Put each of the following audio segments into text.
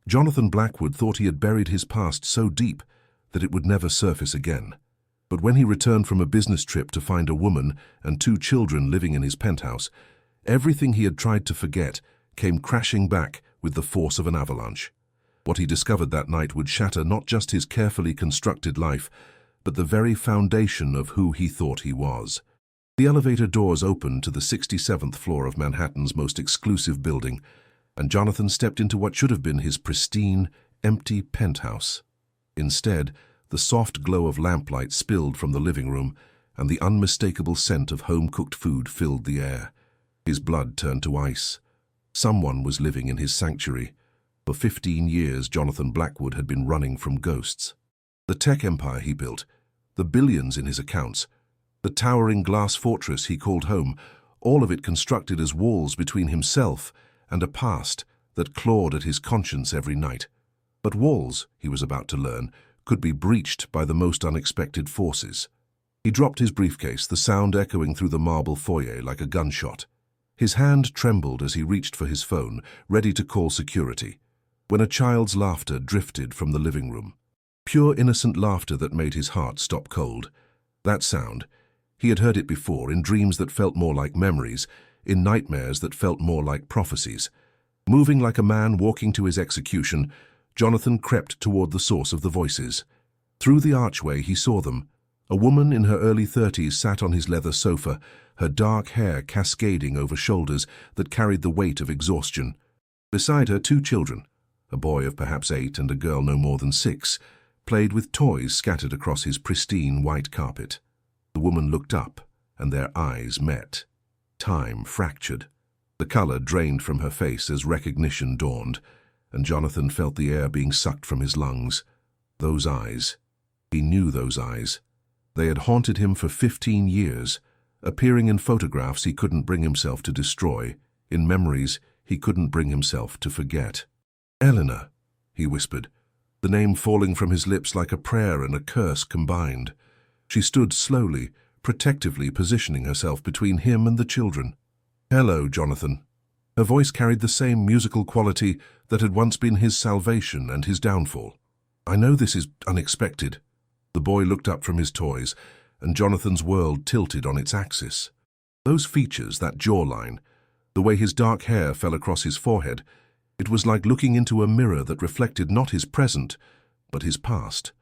Jonathan Blackwood thought he had buried his past so deep that it would never surface again. But when he returned from a business trip to find a woman and 2 children living in his penthouse, everything he had tried to forget came crashing back with the force of an avalanche. What he discovered that night would shatter not just his carefully constructed life, but the very foundation of who he thought he was. The elevator doors opened to the 67th floor of Manhattan's most exclusive building, and Jonathan stepped into what should have been his pristine, empty penthouse. Instead, the soft glow of lamplight spilled from the living room, and the unmistakable scent of home-cooked food filled the air. His blood turned to ice. Someone was living in his sanctuary. For 15 years, Jonathan Blackwood had been running from ghosts. The tech empire he built, the billions in his accounts, the towering glass fortress he called home, all of it constructed as walls between himself and a past that clawed at his conscience every night. But walls, he was about to learn, could be breached by the most unexpected forces. He dropped his briefcase, the sound echoing through the marble foyer like a gunshot. His hand trembled as he reached for his phone, ready to call security, when a child's laughter drifted from the living room. Pure innocent laughter that made his heart stop cold. That sound, he had heard it before, in dreams that felt more like memories, in nightmares that felt more like prophecies. Moving like a man walking to his execution, Jonathan crept toward the source of the voices. Through the archway he saw them. A woman in her early 30s sat on his leather sofa, her dark hair cascading over shoulders that carried the weight of exhaustion. Beside her, 2 children, a boy of perhaps 8 and a girl no more than 6, played with toys scattered across his pristine white carpet. The woman looked up, and their eyes met. Time fractured. The color drained from her face as recognition dawned, and Jonathan felt the air being sucked from his lungs. Those eyes. He knew those eyes. They had haunted him for 15 years, appearing in photographs he couldn't bring himself to destroy, in memories he couldn't bring himself to forget. "Eleanor," he whispered, the name falling from his lips like a prayer and a curse combined. She stood slowly, protectively positioning herself between him and the children. "Hello, Jonathan." Her voice carried the same musical quality that had once been his salvation and his downfall. "I know this is unexpected." The boy looked up from his toys, and Jonathan's world tilted on its axis. Those features, that jawline, the way his dark hair fell across his forehead, it was like looking into a mirror that reflected not his present, but his past.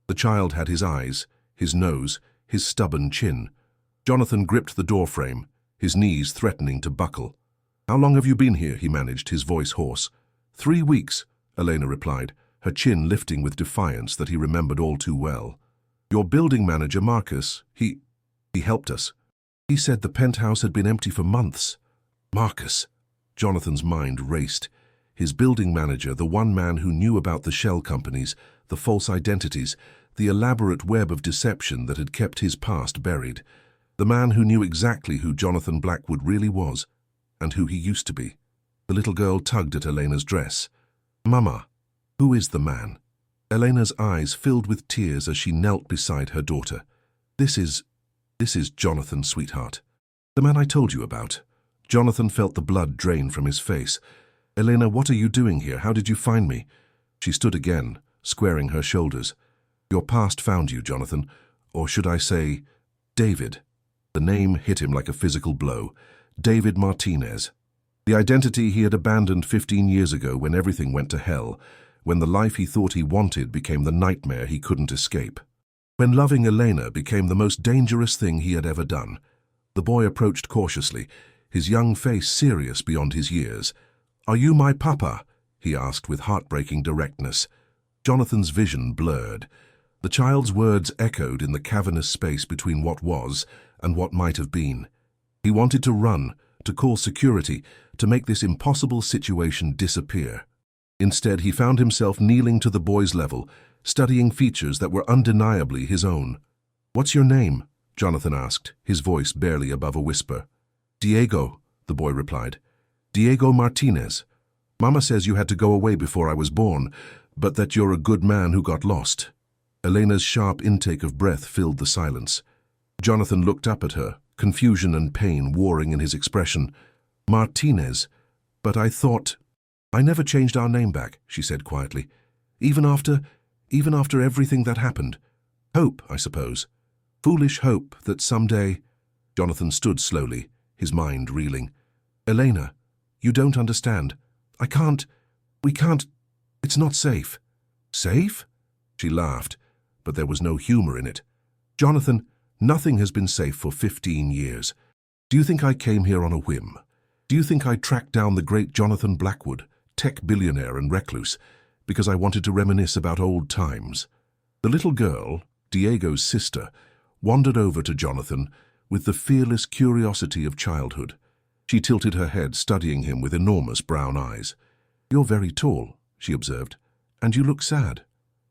The child had his eyes, his nose, his stubborn chin. Jonathan gripped the doorframe, his knees threatening to buckle. "How long have you been here?" he managed, his voice hoarse. 3 weeks, Elena replied, her chin lifting with defiance that he remembered all too well. "Your building manager, Marcus, he helped us. He said the penthouse had been empty for months." Marcus. Jonathan's mind raced. His building manager, the one man who knew about the shell companies, the false identities, the elaborate web of deception that had kept his past buried. The man who knew exactly who Jonathan Blackwood really was, and who he used to be. The little girl tugged at Elena's dress. "Mama, who is the man?" Elena's eyes filled with tears as she knelt beside her daughter. This is Jonathan, sweetheart. The man I told you about." Jonathan felt the blood drain from his face. "Elena, what are you doing here? How did you find me?" She stood again, squaring her shoulders. "Your past found you, Jonathan. Or should I say, David." The name hit him like a physical blow. David Martinez. The identity he had abandoned 15 years ago when everything went to hell, when the life he thought he wanted became the nightmare he couldn't escape. When loving Elena became the most dangerous thing he had ever done. The boy approached cautiously, his young face serious beyond his years. "Are you my papa?" he asked with heartbreaking directness. Jonathan's vision blurred. The child's words echoed in the cavernous space between what was and what might have been. He wanted to run, to call security, to make this impossible situation disappear. Instead, he found himself kneeling to the boy's level, studying features that were undeniably his own. "What's your name?" Jonathan asked, his voice barely above a whisper. "Diego," the boy replied. "Diego Martinez. Mama says you had to go away before I was born, but that you're a good man who got lost." Elena's sharp intake of breath filled the silence. Jonathan looked up at her, confusion and pain warring in his expression. "Martinez, but I thought..." "I never changed our name back," she said quietly. Even after everything that happened. Hope, I suppose. Foolish hope that someday—" Jonathan stood slowly, his mind reeling. "Elena, you don't understand. We can't, it's not safe." "Safe?" She laughed, but there was no humor in it. "Jonathan, nothing has been safe for 15 years. Do you think I came here on a whim? Do you think I tracked down the great Jonathan Blackwood, tech billionaire and recluse, because I wanted to reminisce about old times?" The little girl, Diego's sister, wandered over to Jonathan with the fearless curiosity of childhood. She tilted her head, studying him with enormous brown eyes. "You're very tall," she observed, "and you look sad."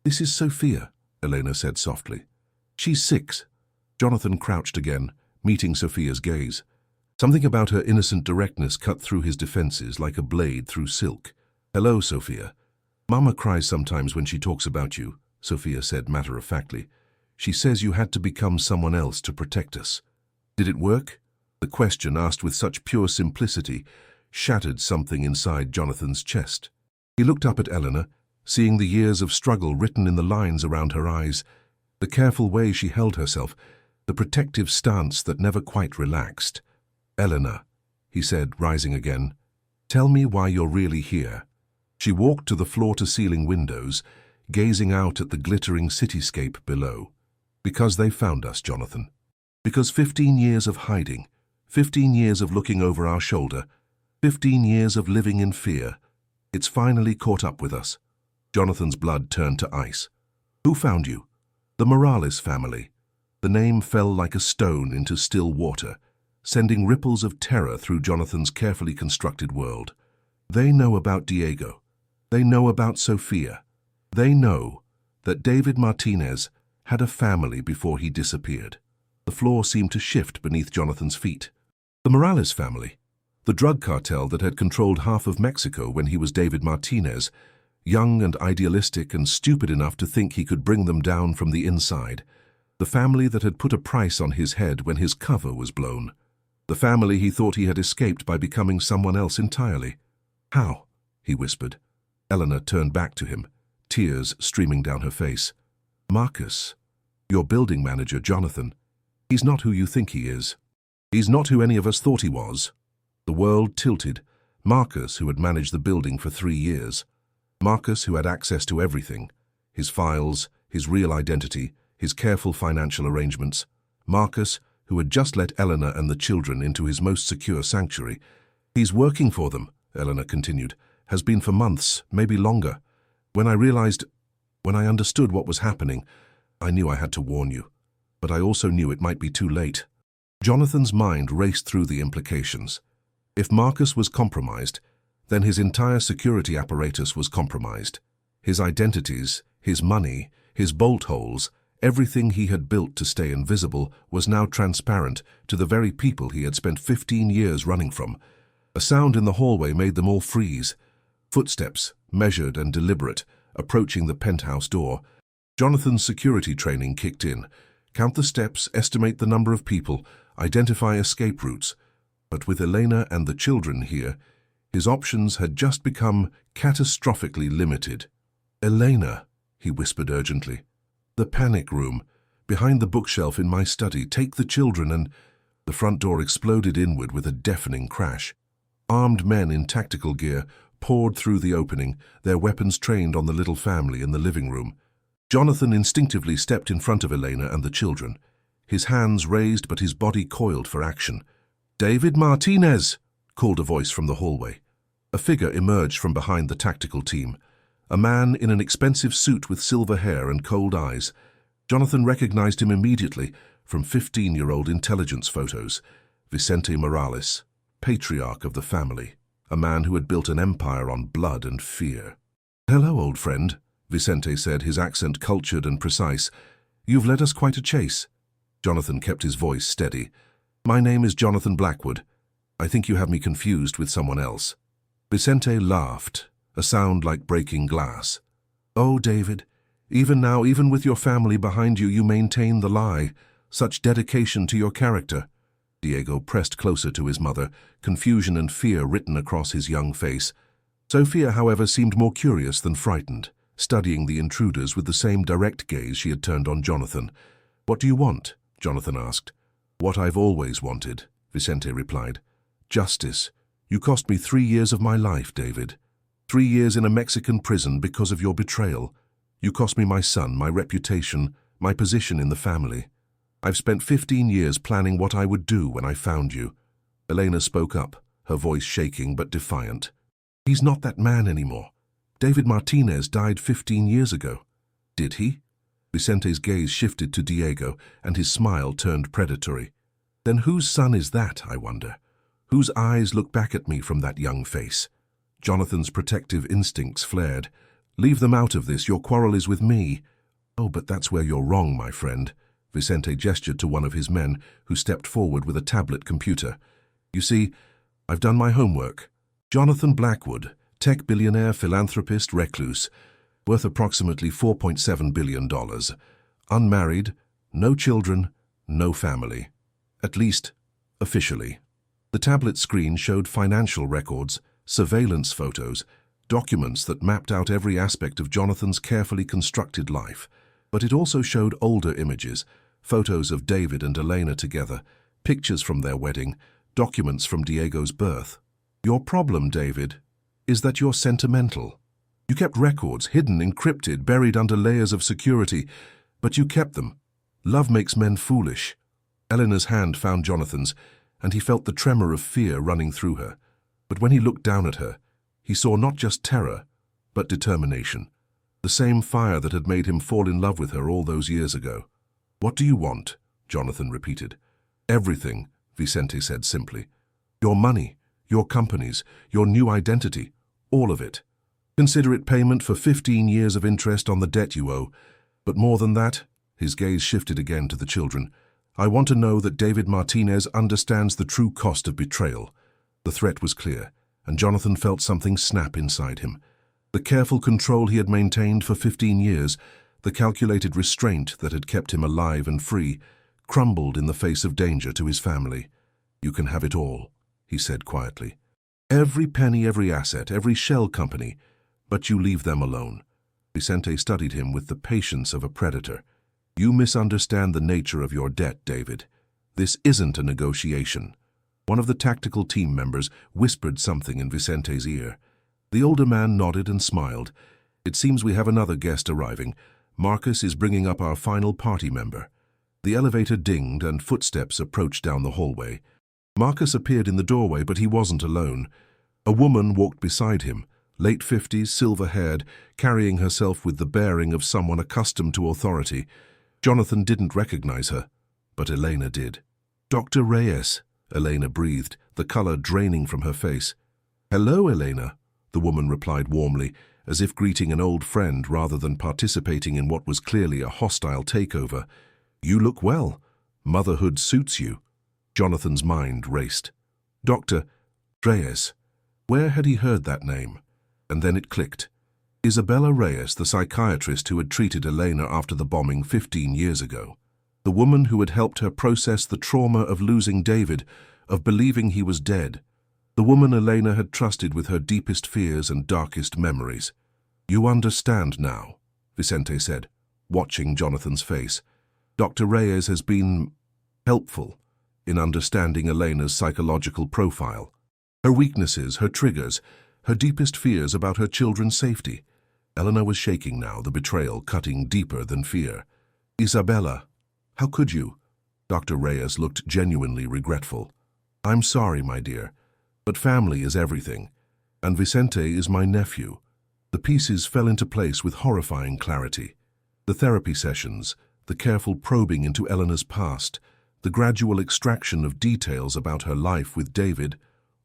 "This is Sophia," Elena said softly. "She's 6. Jonathan crouched again, meeting Sophia's gaze. Something about her innocent directness cut through his defenses like a blade through silk. "Hello, Sophia. Mama cries sometimes when she talks about you," Sophia said matter-of-factly. "She says you had to become someone else to protect us." "Did it work?" The question, asked with such pure simplicity, shattered something inside Jonathan's chest. He looked up at Eleanor, seeing the years of struggle written in the lines around her eyes, the careful way she held herself, the protective stance that never quite relaxed. "Eleanor," he said, rising again, "tell me why you're really here." She walked to the floor-to-ceiling windows, gazing out at the glittering cityscape below. "Because they found us, Jonathan. Because 15 years of hiding, 15 years of looking over our shoulder, 15 years of living in fear, it's finally caught up with us." Jonathan's blood turned to ice. "Who found you?" "The Morales family." The name fell like a stone into still water, sending ripples of terror through Jonathan's carefully constructed world. "They know about Diego. They know about Sophia. They know that David Martinez had a family before he disappeared." The floor seemed to shift beneath Jonathan's feet. The Morales family, the drug cartel that had controlled half of Mexico when he was David Martinez, young and idealistic and stupid enough to think he could bring them down from the inside. The family that had put a price on his head when his cover was blown. The family he thought he had escaped by becoming someone else entirely. "How?" he whispered. Eleanor turned back to him, tears streaming down her face. "Marcus, your building manager, Jonathan, he's not who you think he is. He's not who any of us thought he was." The world tilted. Marcus, who had managed the building for 3 years. Marcus, who had access to everything. His files, his real identity, his careful financial arrangements. Marcus, who had just let Eleanor and the children into his most secure sanctuary. "He's working for them," Eleanor continued. "Has been for months, maybe longer. When I understood what was happening, I knew I had to warn you. But I also knew it might be too late." Jonathan's mind raced through the implications. If Marcus was compromised, then his entire security apparatus was compromised. His identities, his money, his bolt holes, everything he had built to stay invisible was now transparent to the very people he had spent 15 years running from. A sound in the hallway made them all freeze. Footsteps, measured and deliberate, approaching the penthouse door. Jonathan's security training kicked in. Count the steps, estimate the number of people, identify escape routes. But with Elena and the children here, his options had just become catastrophically limited. "Elena," he whispered urgently. "The panic room, behind the bookshelf in my study. Take the children and—" The front door exploded inward with a deafening crash. Armed men in tactical gear poured through the opening, their weapons trained on the little family in the living room. Jonathan instinctively stepped in front of Elena and the children, his hands raised but his body coiled for action. "David Martinez!" called a voice from the hallway. A figure emerged from behind the tactical team, a man in an expensive suit with silver hair and cold eyes. Jonathan recognized him immediately from 15-year-old intelligence photos. Vicente Morales, patriarch of the family, a man who had built an empire on blood and fear. "Hello, old friend," Vicente said, his accent cultured and precise. "You've led us quite a chase." Jonathan kept his voice steady. "My name is Jonathan Blackwood. I think you have me confused with someone else." Vicente laughed, a sound like breaking glass. "Oh, David, even now, even with your family behind you, you maintain the lie. Such dedication to your character." Diego pressed closer to his mother, confusion and fear written across his young face. Sophia, however, seemed more curious than frightened, studying the intruders with the same direct gaze she had turned on Jonathan. "What do you want?" Jonathan asked. "What I've always wanted," Vicente replied. "Justice. You cost me 3 years of my life, David. 3 years in a Mexican prison because of your betrayal. You cost me my son, my reputation, my position in the family. I've spent 15 years planning what I would do when I found you." Elena spoke up, her voice shaking but defiant. "He's not that man anymore. David Martinez died 15 years ago." "Did he?" Vicente's gaze shifted to Diego, and his smile turned predatory. "Then whose son is that, I wonder? Whose eyes look back at me from that young face?" Jonathan's protective instincts flared. "Leave them out of this. Your quarrel is with me." "Oh, but that's where you're wrong, my friend." Vicente gestured to one of his men, who stepped forward with a tablet computer. "You see, I've done my homework. Jonathan Blackwood, tech billionaire, philanthropist, recluse, worth approximately $4.7 billion. Unmarried, no children, no family. At least, officially." The tablet screen showed financial records, surveillance photos, documents that mapped out every aspect of Jonathan's carefully constructed life. But it also showed older images, photos of David and Elena together, pictures from their wedding, documents from Diego's birth. "Your problem, David, is that you're sentimental. You kept records, hidden, encrypted, buried under layers of security, but you kept them. Love makes men foolish." Eleanor's hand found Jonathan's, and he felt the tremor of fear running through her. But when he looked down at her, he saw not just terror, but determination. The same fire that had made him fall in love with her all those years ago. "What do you want?" Jonathan repeated. "Everything," Vicente said simply. "Your money, your companies, your new identity, all of it. Consider it payment for 15 years of interest on the debt you owe. But more than that," his gaze shifted again to the children, "I want to know that David Martinez understands the true cost of betrayal." The threat was clear, and Jonathan felt something snap inside him. The careful control he had maintained for 15 years, the calculated restraint that had kept him alive and free, crumbled in the face of danger to his family. "You can have it all," he said quietly. "Every penny, every asset, every shell company, but you leave them alone." Vicente studied him with the patience of a predator. "You misunderstand the nature of your debt, David. This isn't a negotiation." One of the tactical team members whispered something in Vicente's ear. The older man nodded and smiled. "It seems we have another guest arriving. Marcus is bringing up our final party member." The elevator dinged and footsteps approached down the hallway. Marcus appeared in the doorway, but he wasn't alone. A woman walked beside him, late 50s, silver-haired, carrying herself with the bearing of someone accustomed to authority. Jonathan didn't recognize her, but Elena did. "Dr. Reyes," Elena breathed, the color draining from her face. "Hello, Elena," the woman replied warmly, as if greeting an old friend rather than participating in what was clearly a hostile takeover. "You look well. Motherhood suits you." Jonathan's mind raced. Dr. Reyes. Where had he heard that name? And then it clicked. Isabella Reyes, the psychiatrist who had treated Elena after the bombing 15 years ago. The woman who had helped her process the trauma of losing David, of believing he was dead. The woman Elena had trusted with her deepest fears and darkest memories. "You understand now," Vicente said, watching Jonathan's face. "Dr. Reyes has been helpful in understanding Elena's psychological profile. Her weaknesses, her triggers, her deepest fears about her children's safety." Elena was shaking now, the betrayal cutting deeper than fear. "Isabella, how could you?" Dr. Reyes looked genuinely regretful. "I'm sorry, my dear, but family is everything, and Vicente is my nephew." The pieces fell into place with horrifying clarity. The therapy sessions, the careful probing into Elena's past, the gradual extraction of details about her life with David,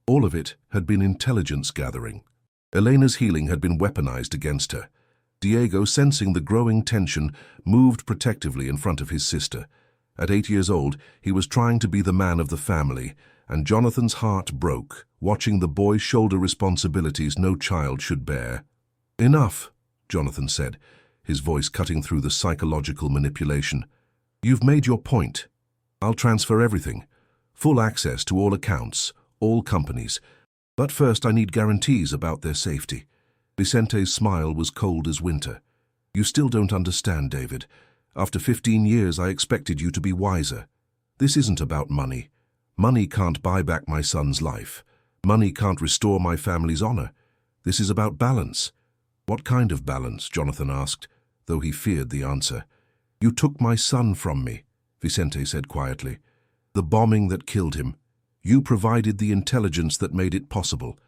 all of it had been intelligence gathering. Elena's healing had been weaponized against her. Diego, sensing the growing tension, moved protectively in front of his sister. At 8 years old, he was trying to be the man of the family, and Jonathan's heart broke, watching the boy shoulder responsibilities no child should bear. "Enough," Jonathan said, his voice cutting through the psychological manipulation. "You've made your point. I'll transfer everything. Full access to all accounts, all companies. But first I need guarantees about their safety. Vicente's smile was cold as winter. You still don't understand, David. After 15 years, I expected you to be wiser. This isn't about money. Money can't buy back my son's life. Money can't restore my family's honor. This is about balance. What kind of balance? Jonathan asked, though he feared the answer. You took my son from me, Vicente said quietly. The bombing that killed him. You provided the intelligence that made it possible.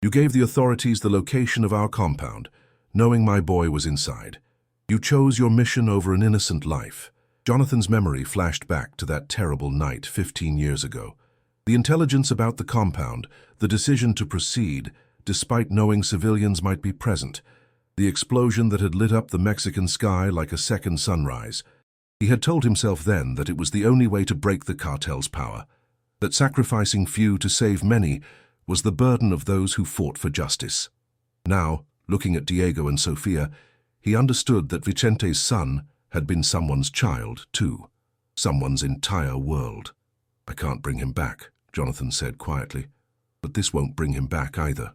You gave the authorities the location of our compound, knowing my boy was inside. You chose your mission over an innocent life. Jonathan's memory flashed back to that terrible night 15 years ago. The intelligence about the compound, the decision to proceed, despite knowing civilians might be present, the explosion that had lit up the Mexican sky like a second sunrise. He had told himself then that it was the only way to break the cartel's power, that sacrificing few to save many was the burden of those who fought for justice. Now, looking at Diego and Sofia, he understood that Vicente's son had been someone's child, too, someone's entire world. I can't bring him back, Jonathan said quietly, but this won't bring him back either.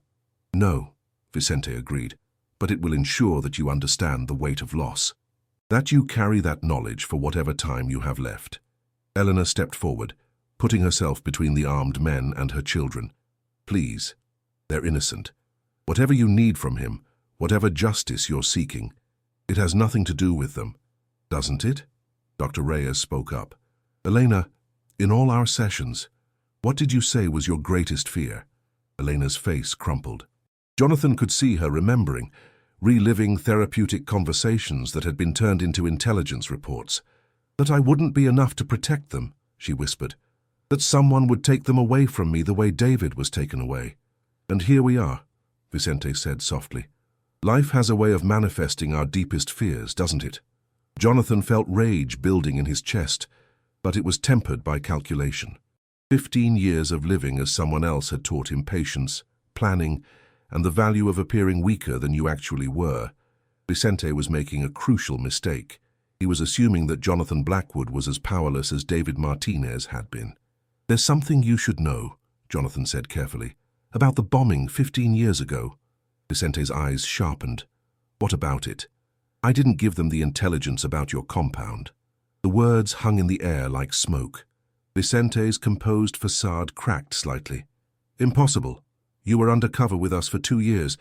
No, Vicente agreed, but it will ensure that you understand the weight of loss, that you carry that knowledge for whatever time you have left. Eleanor stepped forward, putting herself between the armed men and her children. Please, they're innocent. Whatever you need from him, whatever justice you're seeking, it has nothing to do with them, doesn't it? Dr. Reyes spoke up. Elena, in all our sessions, what did you say was your greatest fear? Elena's face crumpled. Jonathan could see her remembering, reliving therapeutic conversations that had been turned into intelligence reports. That I wouldn't be enough to protect them, she whispered. That someone would take them away from me the way David was taken away. And here we are, Vicente said softly. Life has a way of manifesting our deepest fears, doesn't it? Jonathan felt rage building in his chest, but it was tempered by calculation. 15 years of living as someone else had taught him patience, planning, and the value of appearing weaker than you actually were. Vicente was making a crucial mistake. He was assuming that Jonathan Blackwood was as powerless as David Martinez had been. There's something you should know, Jonathan said carefully, about the bombing 15 years ago. Vicente's eyes sharpened. What about it? I didn't give them the intelligence about your compound. The words hung in the air like smoke. Vicente's composed facade cracked slightly. Impossible. You were undercover with us for 2 years.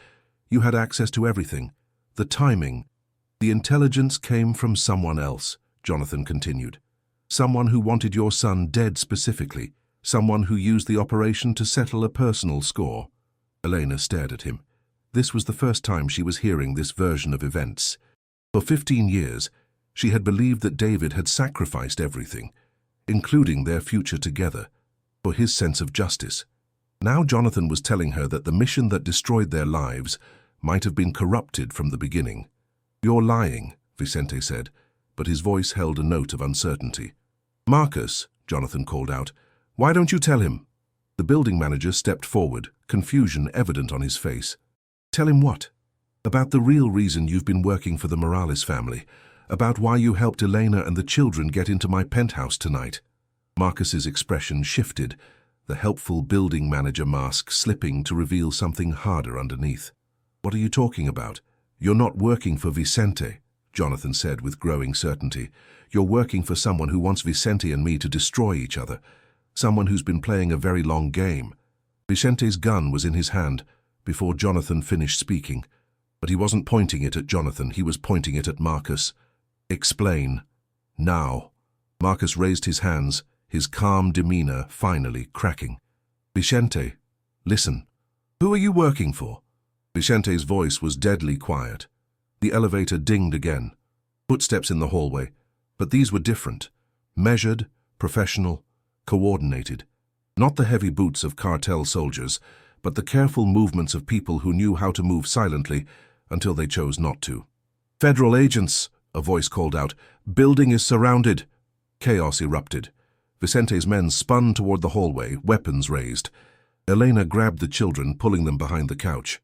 You had access to everything. The timing. The intelligence came from someone else, Jonathan continued. Someone who wanted your son dead specifically. Someone who used the operation to settle a personal score. Elena stared at him. This was the first time she was hearing this version of events. For 15 years, she had believed that David had sacrificed everything, including their future together, for his sense of justice. Now Jonathan was telling her that the mission that destroyed their lives might have been corrupted from the beginning. You're lying, Vicente said, but his voice held a note of uncertainty. Marcus, Jonathan called out, why don't you tell him? The building manager stepped forward, confusion evident on his face. Tell him what? About the real reason you've been working for the Morales family, about why you helped Elena and the children get into my penthouse tonight. Marcus's expression shifted, the helpful building manager mask slipping to reveal something harder underneath. What are you talking about? You're not working for Vicente, Jonathan said with growing certainty. You're working for someone who wants Vicente and me to destroy each other. Someone who's been playing a very long game. Vicente's gun was in his hand before Jonathan finished speaking, but he wasn't pointing it at Jonathan, he was pointing it at Marcus. Explain. Now. Marcus raised his hands, his calm demeanor finally cracking. Vicente, listen. Who are you working for? Vicente's voice was deadly quiet. The elevator dinged again. Footsteps in the hallway, but these were different. Measured, professional, coordinated. Not the heavy boots of cartel soldiers, but the careful movements of people who knew how to move silently until they chose not to. Federal agents, a voice called out. Building is surrounded. Chaos erupted. Vicente's men spun toward the hallway, weapons raised. Elena grabbed the children, pulling them behind the couch.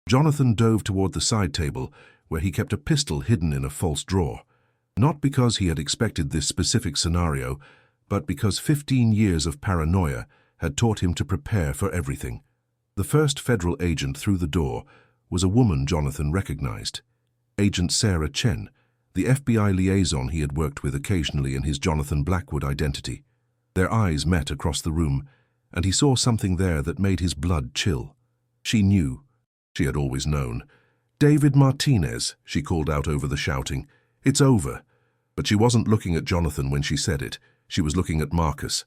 Jonathan dove toward the side table, where he kept a pistol hidden in a false drawer. Not because he had expected this specific scenario, but because 15 years of paranoia had taught him to prepare for everything. The first federal agent through the door was a woman Jonathan recognized. Agent Sarah Chen, the FBI liaison he had worked with occasionally in his Jonathan Blackwood identity. Their eyes met across the room, and he saw something there that made his blood chill. She knew. She had always known. "David Martinez," she called out over the shouting. "It's over." But she wasn't looking at Jonathan when she said it. She was looking at Marcus.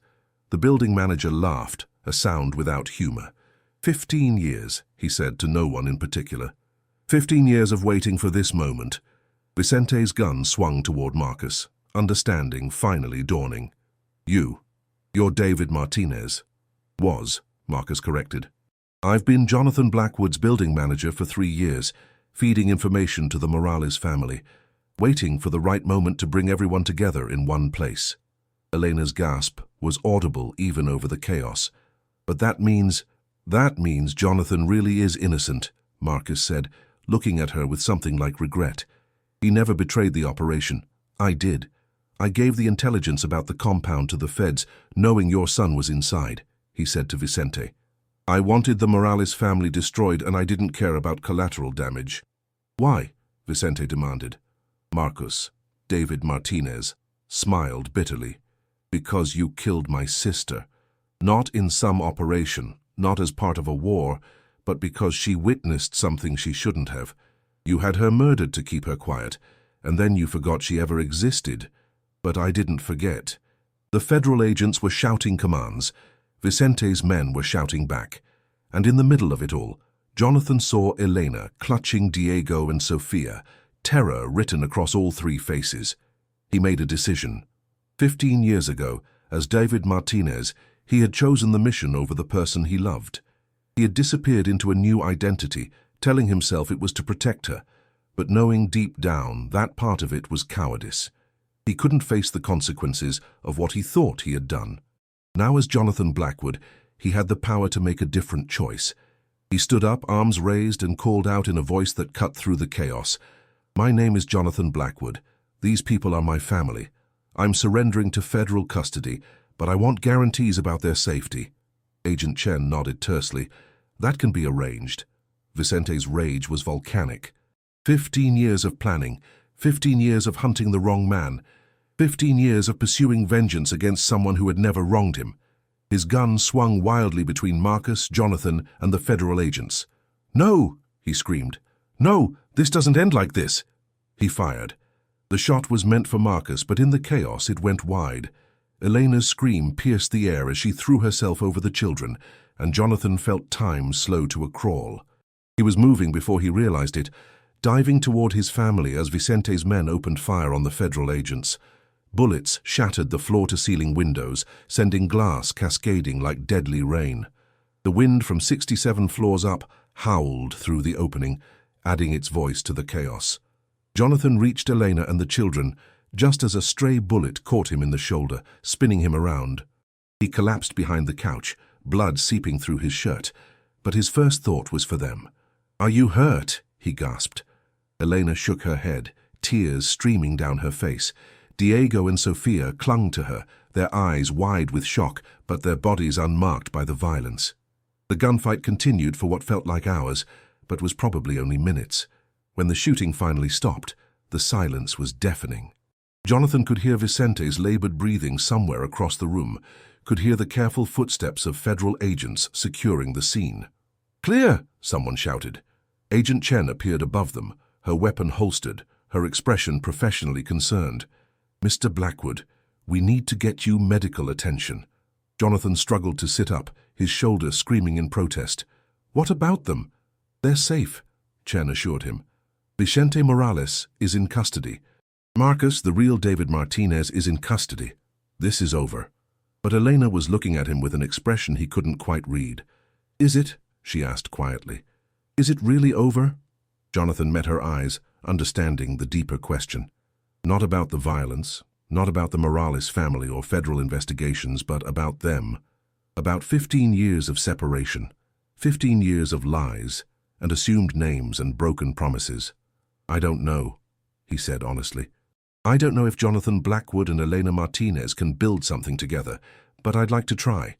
The building manager laughed, a sound without humor. 15 years, he said to no one in particular. 15 years of waiting for this moment. Vicente's gun swung toward Marcus, understanding finally dawning. You're David Martinez. Was, Marcus corrected. I've been Jonathan Blackwood's building manager for 3 years, feeding information to the Morales family, waiting for the right moment to bring everyone together in one place. Elena's gasp was audible even over the chaos. But that means Jonathan really is innocent, Marcus said, looking at her with something like regret. He never betrayed the operation. I did. I gave the intelligence about the compound to the feds, knowing your son was inside, he said to Vicente. I wanted the Morales family destroyed and I didn't care about collateral damage. Why? Vicente demanded. Marcus, David Martinez, smiled bitterly. Because you killed my sister. Not in some operation, not as part of a war, but because she witnessed something she shouldn't have. You had her murdered to keep her quiet, and then you forgot she ever existed. But I didn't forget. The federal agents were shouting commands. Vicente's men were shouting back. And in the middle of it all, Jonathan saw Elena clutching Diego and Sofia, terror written across all 3 faces. He made a decision. 15 years ago, as David Martinez, he had chosen the mission over the person he loved. He had disappeared into a new identity, telling himself it was to protect her, but knowing deep down that part of it was cowardice. He couldn't face the consequences of what he thought he had done. Now as Jonathan Blackwood, he had the power to make a different choice. He stood up, arms raised, and called out in a voice that cut through the chaos. My name is Jonathan Blackwood. These people are my family. I'm surrendering to federal custody, but I want guarantees about their safety. Agent Chen nodded tersely. That can be arranged. Vicente's rage was volcanic. 15 years of planning, 15 years of hunting the wrong man, 15 years of pursuing vengeance against someone who had never wronged him. His gun swung wildly between Marcus, Jonathan, and the federal agents. No, he screamed. No, this doesn't end like this. He fired. The shot was meant for Marcus, but in the chaos it went wide. Elena's scream pierced the air as she threw herself over the children, and Jonathan felt time slow to a crawl. He was moving before he realized it, diving toward his family as Vicente's men opened fire on the federal agents. Bullets shattered the floor-to-ceiling windows, sending glass cascading like deadly rain. The wind from 67 floors up howled through the opening, adding its voice to the chaos. Jonathan reached Elena and the children, just as a stray bullet caught him in the shoulder, spinning him around. He collapsed behind the couch, blood seeping through his shirt, but his first thought was for them. Are you hurt? He gasped. Elena shook her head, tears streaming down her face. Diego and Sofia clung to her, their eyes wide with shock, but their bodies unmarked by the violence. The gunfight continued for what felt like hours, but was probably only minutes. When the shooting finally stopped, the silence was deafening. Jonathan could hear Vicente's labored breathing somewhere across the room, could hear the careful footsteps of federal agents securing the scene. Clear! Someone shouted. Agent Chen appeared above them, her weapon holstered, her expression professionally concerned. Mr. Blackwood, we need to get you medical attention. Jonathan struggled to sit up, his shoulders screaming in protest. What about them? They're safe, Chen assured him. Vicente Morales is in custody. Marcus, the real David Martinez, is in custody. This is over. But Elena was looking at him with an expression he couldn't quite read. Is it? She asked quietly. Is it really over? Jonathan met her eyes, understanding the deeper question. Not about the violence, not about the Morales family or federal investigations, but about them. About 15 years of separation, 15 years of lies, and assumed names and broken promises. I don't know, he said honestly. I don't know if Jonathan Blackwood and Elena Martinez can build something together, but I'd like to try.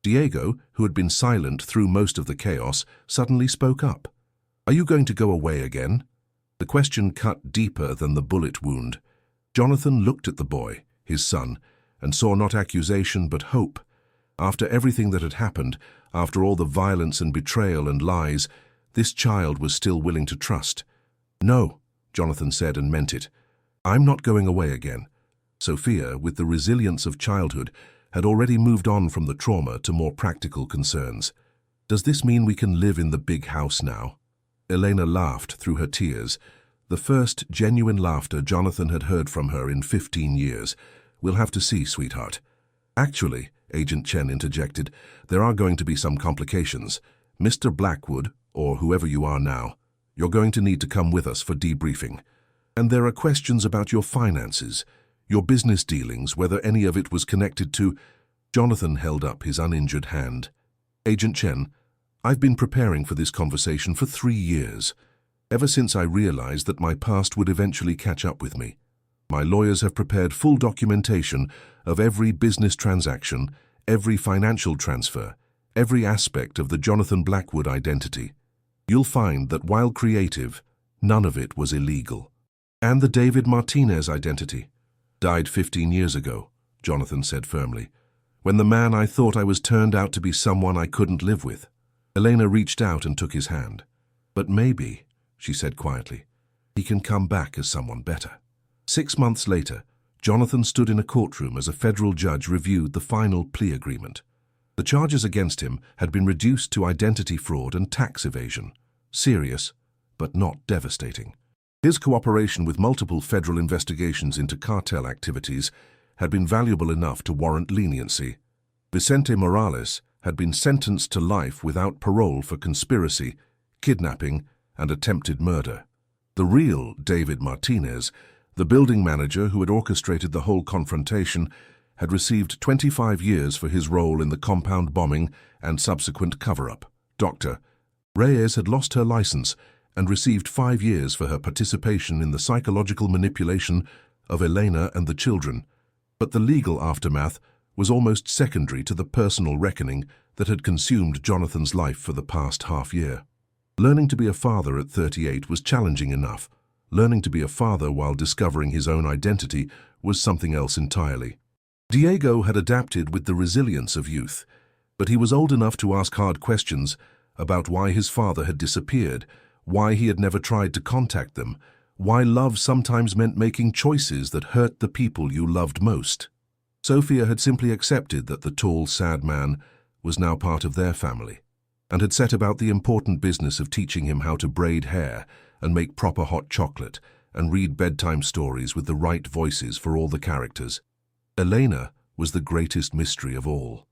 Diego, who had been silent through most of the chaos, suddenly spoke up. "Are you going to go away again?" The question cut deeper than the bullet wound. Jonathan looked at the boy, his son, and saw not accusation but hope. After everything that had happened, after all the violence and betrayal and lies, this child was still willing to trust. "No," Jonathan said and meant it. "I'm not going away again." Sophia, with the resilience of childhood, had already moved on from the trauma to more practical concerns. "Does this mean we can live in the big house now?" Elena laughed through her tears, the first genuine laughter Jonathan had heard from her in 15 years. "We'll have to see, sweetheart." "Actually," Agent Chen interjected, "there are going to be some complications. Mr. Blackwood, or whoever you are now, you're going to need to come with us for debriefing. And there are questions about your finances, your business dealings, whether any of it was connected to—" Jonathan held up his uninjured hand. "Agent Chen, I've been preparing for this conversation for 3 years, ever since I realized that my past would eventually catch up with me. My lawyers have prepared full documentation of every business transaction, every financial transfer, every aspect of the Jonathan Blackwood identity. You'll find that while creative, none of it was illegal. And the David Martinez identity died 15 years ago," Jonathan said firmly, "when the man I thought I was turned out to be someone I couldn't live with." Elena reached out and took his hand. "But maybe," she said quietly, "he can come back as someone better." 6 months later, Jonathan stood in a courtroom as a federal judge reviewed the final plea agreement. The charges against him had been reduced to identity fraud and tax evasion. Serious, but not devastating. His cooperation with multiple federal investigations into cartel activities had been valuable enough to warrant leniency. Vicente Morales had been sentenced to life without parole for conspiracy, kidnapping, and attempted murder. The real David Martinez, the building manager who had orchestrated the whole confrontation, had received 25 years for his role in the compound bombing and subsequent cover-up. Dr. Reyes had lost her license and received 5 years for her participation in the psychological manipulation of Elena and the children. But the legal aftermath was almost secondary to the personal reckoning that had consumed Jonathan's life for the past half-year. Learning to be a father at 38 was challenging enough. Learning to be a father while discovering his own identity was something else entirely. Diego had adapted with the resilience of youth, but he was old enough to ask hard questions about why his father had disappeared, why he had never tried to contact them, why love sometimes meant making choices that hurt the people you loved most. Sophia had simply accepted that the tall, sad man was now part of their family, and had set about the important business of teaching him how to braid hair and make proper hot chocolate and read bedtime stories with the right voices for all the characters. Elena was the greatest mystery of all.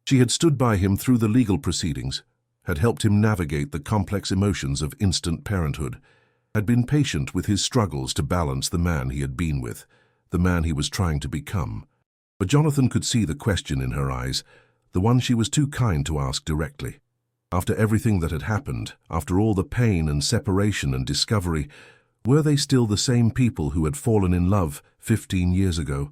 She had stood by him through the legal proceedings, had helped him navigate the complex emotions of instant parenthood, had been patient with his struggles to balance the man he had been with, the man he was trying to become. But Jonathan could see the question in her eyes, the one she was too kind to ask directly. After everything that had happened, after all the pain and separation and discovery, were they still the same people who had fallen in love 15 years ago?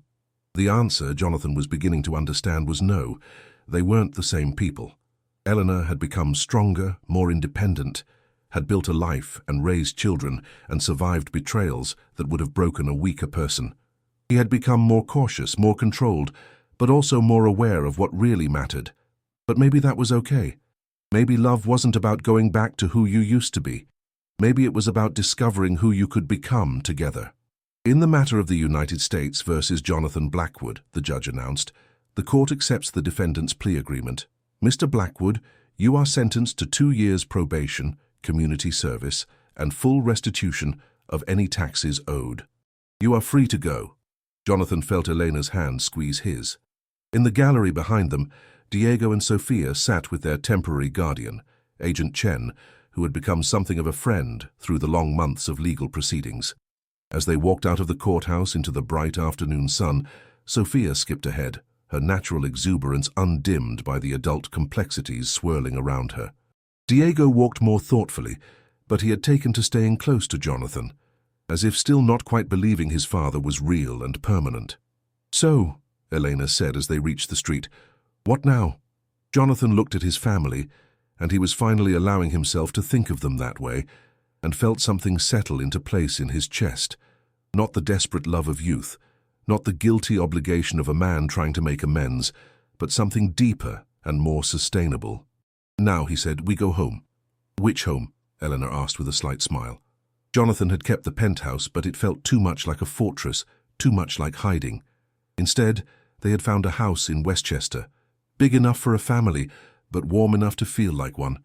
The answer, Jonathan was beginning to understand, was no. They weren't the same people. Eleanor had become stronger, more independent, had built a life and raised children and survived betrayals that would have broken a weaker person. He had become more cautious, more controlled, but also more aware of what really mattered. But maybe that was okay. Maybe love wasn't about going back to who you used to be. Maybe it was about discovering who you could become together. In the matter of the United States versus Jonathan Blackwood, the judge announced, the court accepts the defendant's plea agreement. Mr. Blackwood, you are sentenced to 2 years probation, community service, and full restitution of any taxes owed. You are free to go. Jonathan felt Elena's hand squeeze his. In the gallery behind them, Diego and Sophia sat with their temporary guardian, Agent Chen, who had become something of a friend through the long months of legal proceedings. As they walked out of the courthouse into the bright afternoon sun, Sophia skipped ahead, her natural exuberance undimmed by the adult complexities swirling around her. Diego walked more thoughtfully, but he had taken to staying close to Jonathan, as if still not quite believing his father was real and permanent. "So," Elena said as they reached the street, "what now?" Jonathan looked at his family, and he was finally allowing himself to think of them that way, and felt something settle into place in his chest. Not the desperate love of youth, not the guilty obligation of a man trying to make amends, but something deeper and more sustainable. "Now," he said, "we go home." "Which home?" Eleanor asked with a slight smile. Jonathan had kept the penthouse, but it felt too much like a fortress, too much like hiding. Instead, they had found a house in Westchester, big enough for a family, but warm enough to feel like one.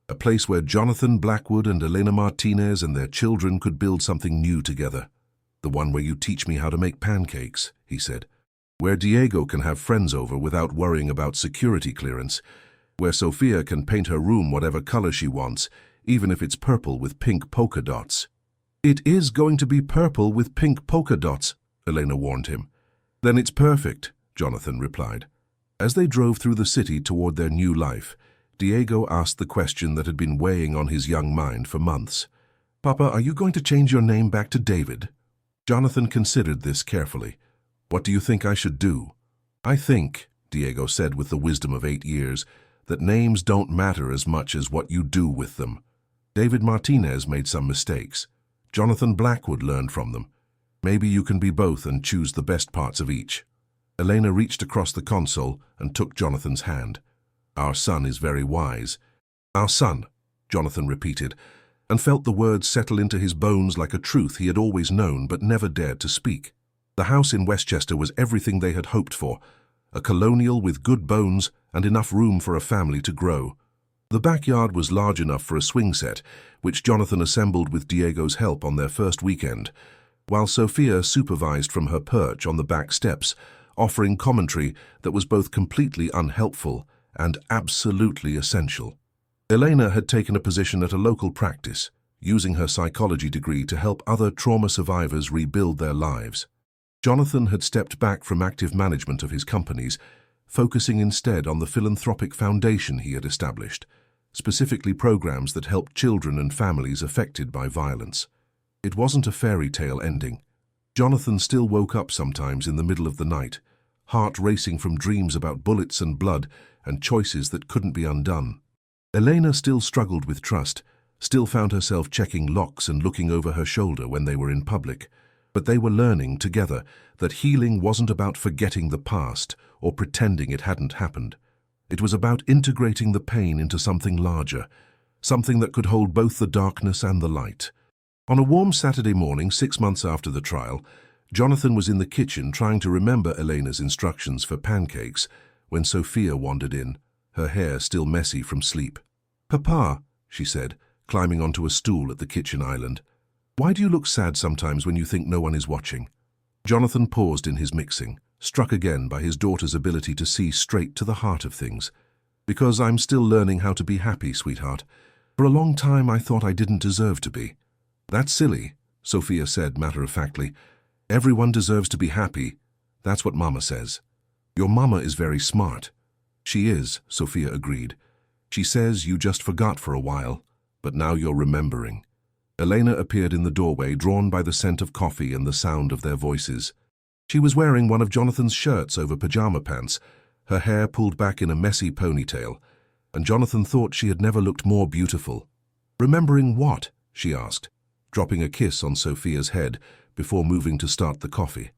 A place where Jonathan Blackwood and Elena Martinez and their children could build something new together. "The one where you teach me how to make pancakes," he said. "Where Diego can have friends over without worrying about security clearance. Where Sophia can paint her room whatever color she wants, even if it's purple with pink polka dots." "It is going to be purple with pink polka dots," Elena warned him. "Then it's perfect," Jonathan replied. As they drove through the city toward their new life, Diego asked the question that had been weighing on his young mind for months. "Papa, are you going to change your name back to David?" Jonathan considered this carefully. "What do you think I should do?" "I think," Diego said with the wisdom of 8 years, "that names don't matter as much as what you do with them. David Martinez made some mistakes. Jonathan Blackwood learned from them. Maybe you can be both and choose the best parts of each." Elena reached across the console and took Jonathan's hand. "Our son is very wise." "Our son," Jonathan repeated, and felt the words settle into his bones like a truth he had always known but never dared to speak. The house in Westchester was everything they had hoped for, a colonial with good bones and enough room for a family to grow. The backyard was large enough for a swing set, which Jonathan assembled with Diego's help on their first weekend, while Sophia supervised from her perch on the back steps, offering commentary that was both completely unhelpful and absolutely essential. Elena had taken a position at a local practice, using her psychology degree to help other trauma survivors rebuild their lives. Jonathan had stepped back from active management of his companies, focusing instead on the philanthropic foundation he had established, specifically programs that helped children and families affected by violence. It wasn't a fairy tale ending. Jonathan still woke up sometimes in the middle of the night, heart racing from dreams about bullets and blood and choices that couldn't be undone. Elena still struggled with trust, still found herself checking locks and looking over her shoulder when they were in public. But they were learning together that healing wasn't about forgetting the past or pretending it hadn't happened. It was about integrating the pain into something larger, something that could hold both the darkness and the light. On a warm Saturday morning, 6 months after the trial, Jonathan was in the kitchen trying to remember Elena's instructions for pancakes when Sophia wandered in, her hair still messy from sleep. "Papa," she said, climbing onto a stool at the kitchen island, "why do you look sad sometimes when you think no one is watching?" Jonathan paused in his mixing, struck again by his daughter's ability to see straight to the heart of things. "Because I'm still learning how to be happy, sweetheart. For a long time I thought I didn't deserve to be." "That's silly," Sophia said matter-of-factly. "Everyone deserves to be happy. That's what Mama says." "Your Mama is very smart." "She is," Sophia agreed. "She says you just forgot for a while, but now you're remembering." Elena appeared in the doorway, drawn by the scent of coffee and the sound of their voices. She was wearing one of Jonathan's shirts over pajama pants, her hair pulled back in a messy ponytail, and Jonathan thought she had never looked more beautiful. "Remembering what?" she asked, dropping a kiss on Sophia's head before moving to start the coffee.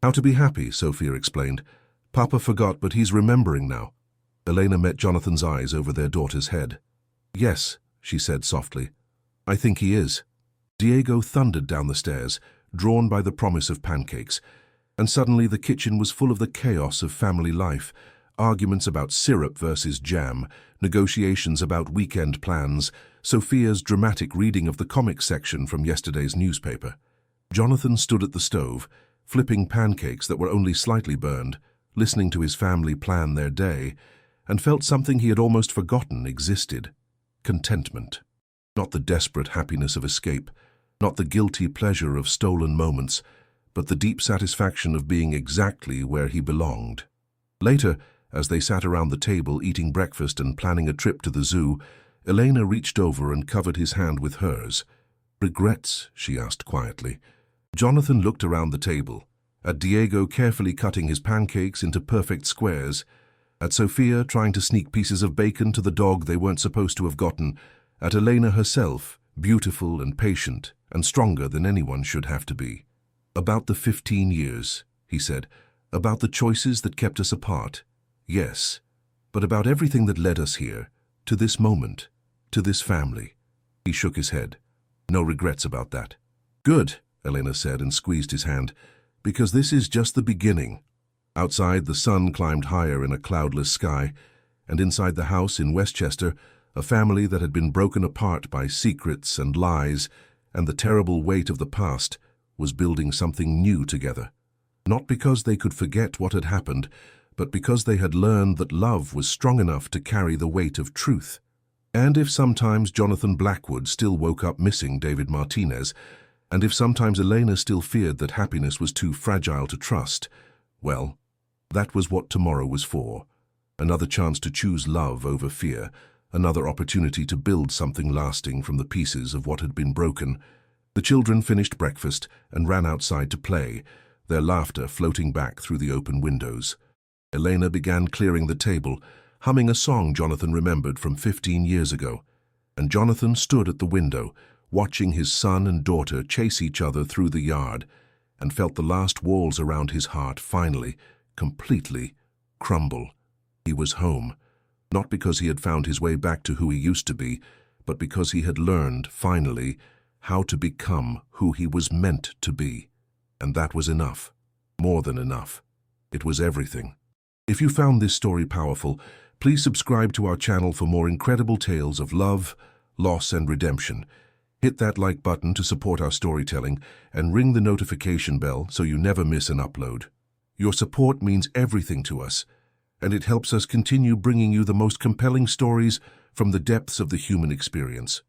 "How to be happy," Sophia explained. "Papa forgot, but he's remembering now." Elena met Jonathan's eyes over their daughter's head. "Yes," she said softly. "I think he is." Diego thundered down the stairs, drawn by the promise of pancakes, and suddenly the kitchen was full of the chaos of family life, arguments about syrup versus jam, negotiations about weekend plans, Sophia's dramatic reading of the comics section from yesterday's newspaper. Jonathan stood at the stove, flipping pancakes that were only slightly burned, listening to his family plan their day, and felt something he had almost forgotten existed: contentment. Not the desperate happiness of escape, not the guilty pleasure of stolen moments, but the deep satisfaction of being exactly where he belonged. Later, as they sat around the table eating breakfast and planning a trip to the zoo, Elena reached over and covered his hand with hers. "Regrets?" she asked quietly. Jonathan looked around the table, at Diego carefully cutting his pancakes into perfect squares, At Sophia trying to sneak pieces of bacon to the dog they weren't supposed to have gotten, at Elena herself, beautiful and patient and stronger than anyone should have to be. About the 15 years, he said, about the choices that kept us apart, yes, but about everything that led us here, to this moment, to this family. He shook his head. No regrets about that. Good, Elena said and squeezed his hand, because this is just the beginning. Outside, the sun climbed higher in a cloudless sky, and inside the house in Westchester, a family that had been broken apart by secrets and lies and the terrible weight of the past was building something new together. Not because they could forget what had happened, but because they had learned that love was strong enough to carry the weight of truth. And if sometimes Jonathan Blackwood still woke up missing David Martinez, and if sometimes Elena still feared that happiness was too fragile to trust, well, that was what tomorrow was for. Another chance to choose love over fear, another opportunity to build something lasting from the pieces of what had been broken. The children finished breakfast and ran outside to play, their laughter floating back through the open windows. Elena began clearing the table, humming a song Jonathan remembered from 15 years ago. And Jonathan stood at the window, watching his son and daughter chase each other through the yard, and felt the last walls around his heart finally, completely, crumble. He was home, not because he had found his way back to who he used to be, but because he had learned, finally, how to become who he was meant to be. And that was enough. More than enough. It was everything. If you found this story powerful, please subscribe to our channel for more incredible tales of love, loss, and redemption. Hit that like button to support our storytelling and ring the notification bell so you never miss an upload. Your support means everything to us, and it helps us continue bringing you the most compelling stories from the depths of the human experience.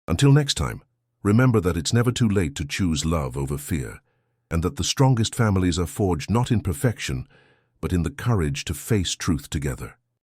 Until next time, remember that it's never too late to choose love over fear, and that the strongest families are forged not in perfection, but in the courage to face truth together.